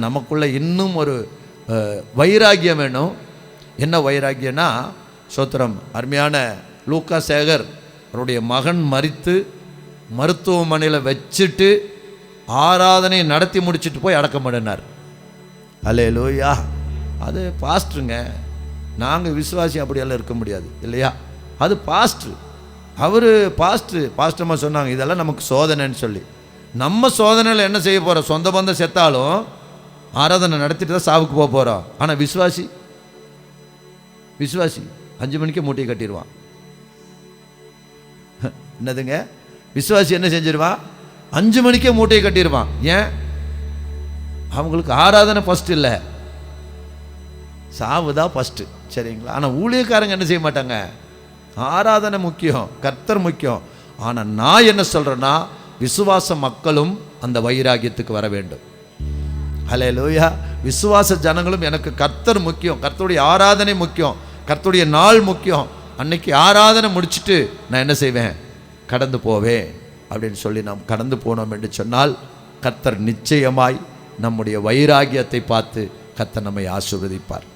நமக்குள்ள இன்னும் ஒரு வைராகியம் வேணும். என்ன வைராகியம்னா, சோத்திரம், அருமையான லூக்கா சேகர் அவருடைய மகன் மரித்து மருத்துவமனையில் வச்சுட்டு ஆராதனை நடத்தி முடிச்சுட்டு போய் அடக்கம் பண்ணினார். அல்லேலூயா. அது பாஸ்டருங்க. நாங்கள் விசுவாசி அப்படியெல்லாம் இருக்க முடியாது இல்லையா? அது பாஸ்டர். அவர் பாஸ்டர்மா சொன்னாங்க, இதெல்லாம் நமக்கு சோதனைன்னு சொல்லி. நம்ம சோதனையில் என்ன செய்ய போகிறோம்? சொந்த பந்தம் செத்தாலும் ஆராதனை நடத்திட்டு தான் சாவுக்கு போக போகிறோம். ஆனால் விசுவாசி 5 மணிக்கு மூட்டையை கட்டிடுவான். என்னதுங்க? விசுவாசி என்ன செஞ்சிருவான்? 5 மணிக்கே மூட்டையை கட்டிடுவான். ஏன்? அவங்களுக்கு ஆராதனை ஃபஸ்ட்டு இல்லை, சாவு தான் ஃபஸ்ட்டு. சரிங்களா? ஆனால் ஊழியக்காரங்க என்ன செய்ய மாட்டாங்க? ஆராதனை முக்கியம், கர்த்தர் முக்கியம். ஆனால் நான் என்ன சொல்கிறேன்னா, விசுவாச மக்களும் அந்த வைராகியத்துக்கு வர வேண்டும். அல்லேலூயா. விசுவாச ஜனங்களும் எனக்கு கர்த்தர் முக்கியம், கர்த்தருடைய ஆராதனை முக்கியம், கர்த்தருடைய நாள் முக்கியம். அன்னைக்கு ஆராதனை முடிச்சுட்டு நான் என்ன செய்வேன்? கடந்து போவேன் அப்படின்னு சொல்லி நாம் கடந்து போனோம் என்று சொன்னால், கர்த்தர் நிச்சயமாய் நம்முடைய வைராகியத்தை பார்த்து கர்த்தர் நம்மை ஆசீர்வதிப்பார்.